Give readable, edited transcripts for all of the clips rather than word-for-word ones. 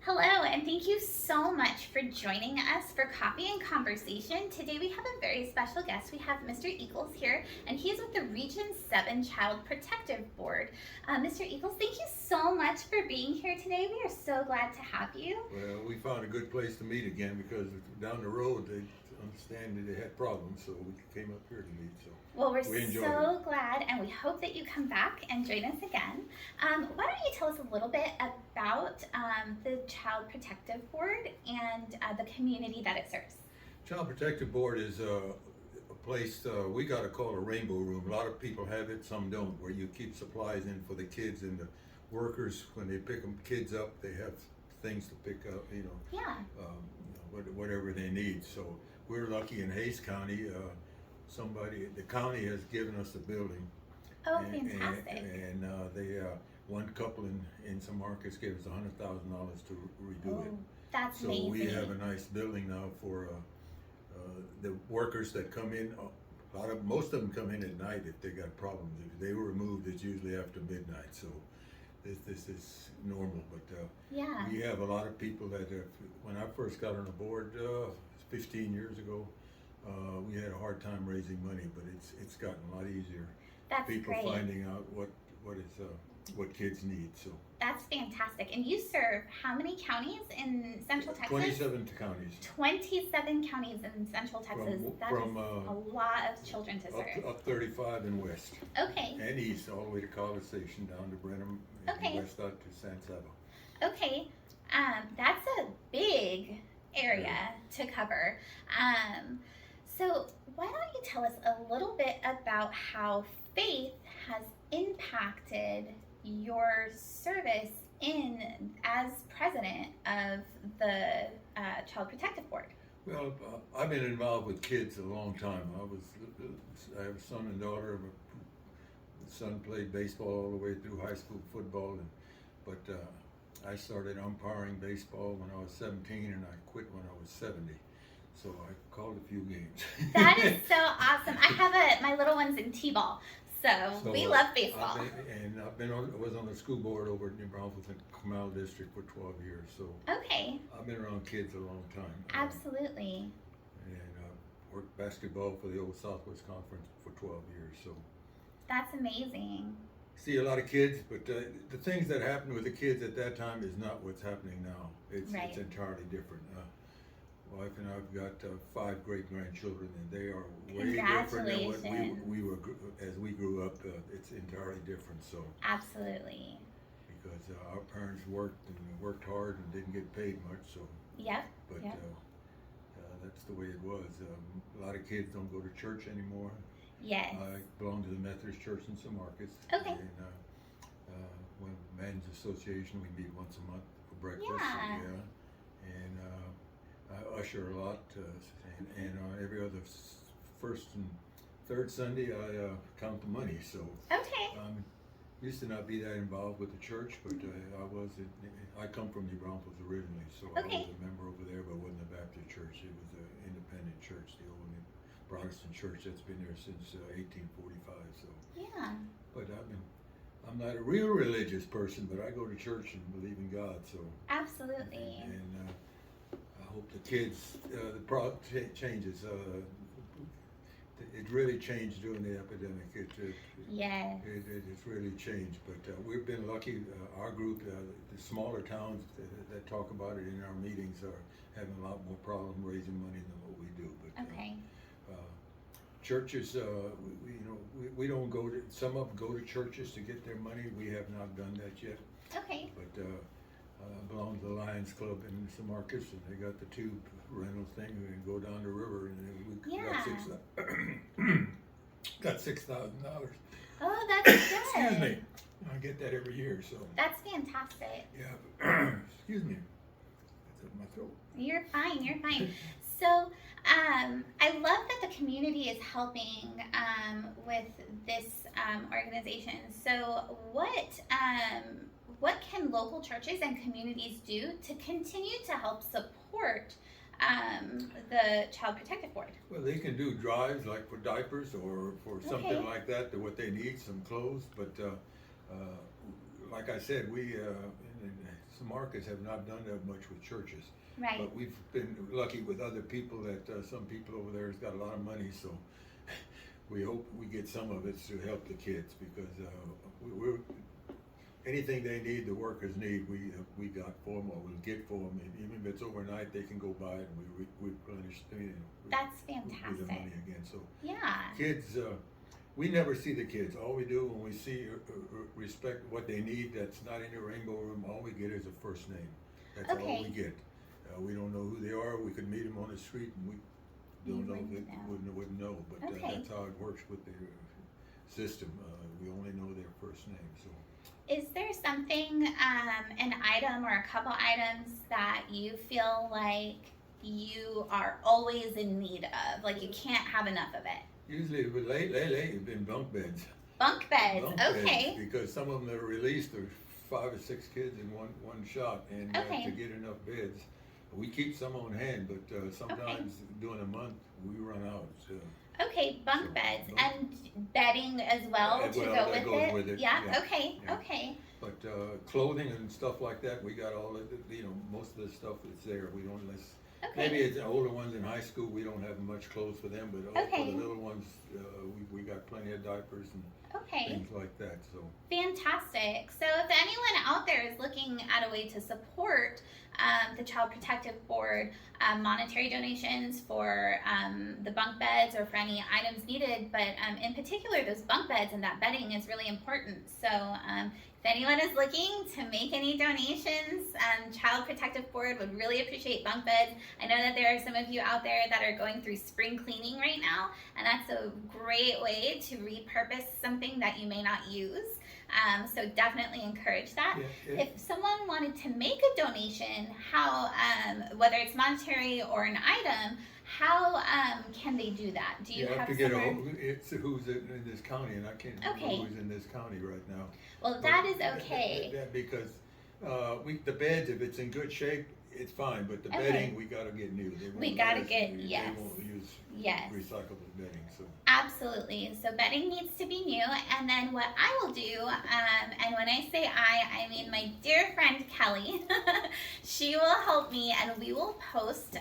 Hello, and thank you so much for joining us for Coffee and Conversation. Today we have a very special guest. We have Mr. Ikels here, and he's with the Region 7 Child Protective Board. Mr. Ikels, thank you so much for being here today. We are so glad to have you. Well, we found a good place to meet again because down the road they understand that they had problems, so we came up here to meet. So Well, we're we enjoyed so glad, and we hope that you come back and join us again. Why don't you tell us a little bit about the Child Protective Board and the community that it serves? Child Protective Board is a place we got to call a rainbow room. A lot of people have it, some don't, where you keep supplies in for the kids and the workers. When they pick them kids up, they have things to pick up, Yeah. whatever they need. So we're lucky in Hays County. The county has given us a building. Oh, fantastic. And they one couple in some markets gave us $100,000 to redo it. That's So amazing. we have a nice building now for the workers that come in. Most of them come in at night if they got problems. If they were removed, it's usually after midnight. So this is normal. But Yeah. we have a lot of people that when I first got on the board 15 years ago, we had a hard time raising money, but it's gotten a lot easier. That's People great. finding out what kids need. So That's fantastic. And you serve how many counties in Central Texas? 27 counties. 27 counties in Central Texas. That is a lot of children to serve. Up 35 and west. Okay. And east, all the way to College Station, down to Brenham, Okay. and west out to San Saba. Okay. That's a big area to cover. So why don't you tell us a little bit about how faith has impacted your service as president of the Child Protective Board? Well, I've been involved with kids a long time. I have a son and daughter. The son played baseball all the way through high school football, but I started umpiring baseball when I was 17, and I quit when I was 70. So I called a few games. That is so awesome. I have my little one's in T-ball, so we love baseball. I was on the school board over at New Braunfels in Comal District for 12 years. So Okay. I've been around kids a long time. Absolutely. And worked basketball for the old Southwest Conference for 12 years. So That's amazing. see a lot of kids, but the things that happened with the kids at that time is not what's happening now. It's entirely different. Wife and I've got 5 great grandchildren, and they are way different than what we were as we grew up. It's entirely different. So Absolutely. because our parents worked hard and didn't get paid much. So Yep. but Yep. that's the way it was. A lot of kids don't go to church anymore. Yes. I belong to the Methodist Church in San Marcos. Okay. And when Men's Association, we meet once a month for breakfast. Yeah. And I usher a lot. And every other first and third Sunday, I count the money. So Okay. used to not be that involved with the church, but I come from New Braunfels originally, so I was a member over there, but it wasn't a Baptist church. It was an independent church, the old Protestant church that's been there since 1845. So Yeah. but I'm not a real religious person, but I go to church and believe in God. So Absolutely. and I hope the kids changes. It really changed during the epidemic. Yes. It's really changed. But we've been lucky. Our group, the smaller towns that talk about it in our meetings, are having a lot more problem raising money than what we do. But Okay. churches, we don't go to. Some of them go to churches to get their money. We have not done that yet. Okay. But I belong to the Lions Club in San Marcos, and they got the tube rental thing. We can go down the river, and we got $6,000. Oh, that's good. Excuse me. I get that every year, so. That's fantastic. Yeah. Excuse me. That's in my throat. You're fine. You're fine. So, I love that the community is helping with this organization. So, what can local churches and communities do to continue to help support the Child Protective Board? Well, they can do drives like for diapers or for something like that, to what they need, some clothes. But like I said, we some markets have not done that much with churches. Right. But we've been lucky with other people that some people over there has got a lot of money, so we hope we get some of it to help the kids, because we're anything they need, the workers need, we got for them, or we'll get for them. And even if it's overnight, they can go buy it, and we replenish. That's We fantastic. the money again. So Yeah. kids, we never see the kids. All we do when we see respect what they need that's not in the rainbow room, all we get is a first name. That's all we get. We don't know who they are. We could meet them on the street, and we don't know. Wouldn't know. But that's how it works with the system. We only know their first name. So. Is there something, an item or a couple items that you feel like you are always in need of? Like you can't have enough of it? Usually, lately, it's been bunk beds. Bunk beds, okay. Beds, because some of them that are released are 5 or 6 kids in one shot, and to get enough beds, we keep some on hand. But sometimes during a month we run out. Okay, bunk beds and bedding as well to go with it. Yeah. Okay. Yeah. Okay. But clothing and stuff like that, we got all of the, most of the stuff that's there. We don't unless maybe it's the older ones in high school. We don't have much clothes for them, but for the little ones, we got plenty of diapers and things like that. So fantastic. So if anyone out there is looking at a way to support the Child Protective Board, monetary donations for the bunk beds or for any items needed, but in particular those bunk beds and that bedding is really important. So if anyone is looking to make any donations, Child Protective Board would really appreciate bunk beds. I know that there are some of you out there that are going through spring cleaning right now, and that's a great way to repurpose something that you may not use. So definitely encourage that. Yeah. If someone wanted to make a donation, how, whether it's monetary or an item, how can they do that? Do you have to get it's who's in this county, and I can't remember who's in this county right now. Well, that is okay. Because the beds, if it's in good shape, it's fine, but the bedding, we gotta get new. They won't use recyclable bedding. So absolutely. So bedding needs to be new, and then what I will do, and when I say I mean my dear friend Kelly, she will help me, and we will post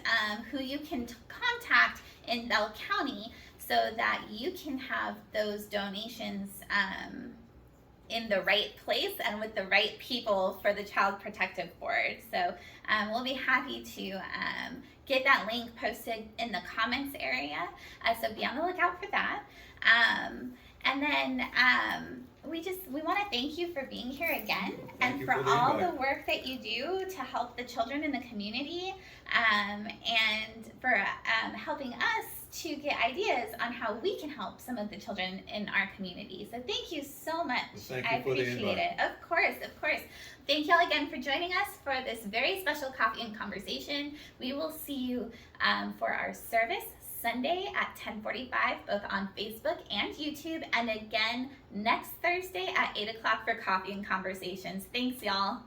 who you can contact in Bell County so that you can have those donations in the right place and with the right people for the Child Protective Board. So we'll be happy to get that link posted in the comments area. So be on the lookout for that. And then we want to thank you for being here again and for all the work that you do to help the children in the community, and for helping us to get ideas on how we can help some of the children in our community. So thank you so much. I appreciate it. Of course. Thank y'all again for joining us for this very special coffee and conversation. We will see you for our service Sunday at 10:45, both on Facebook and YouTube, and again next Thursday at 8 o'clock for coffee and conversations. Thanks, y'all.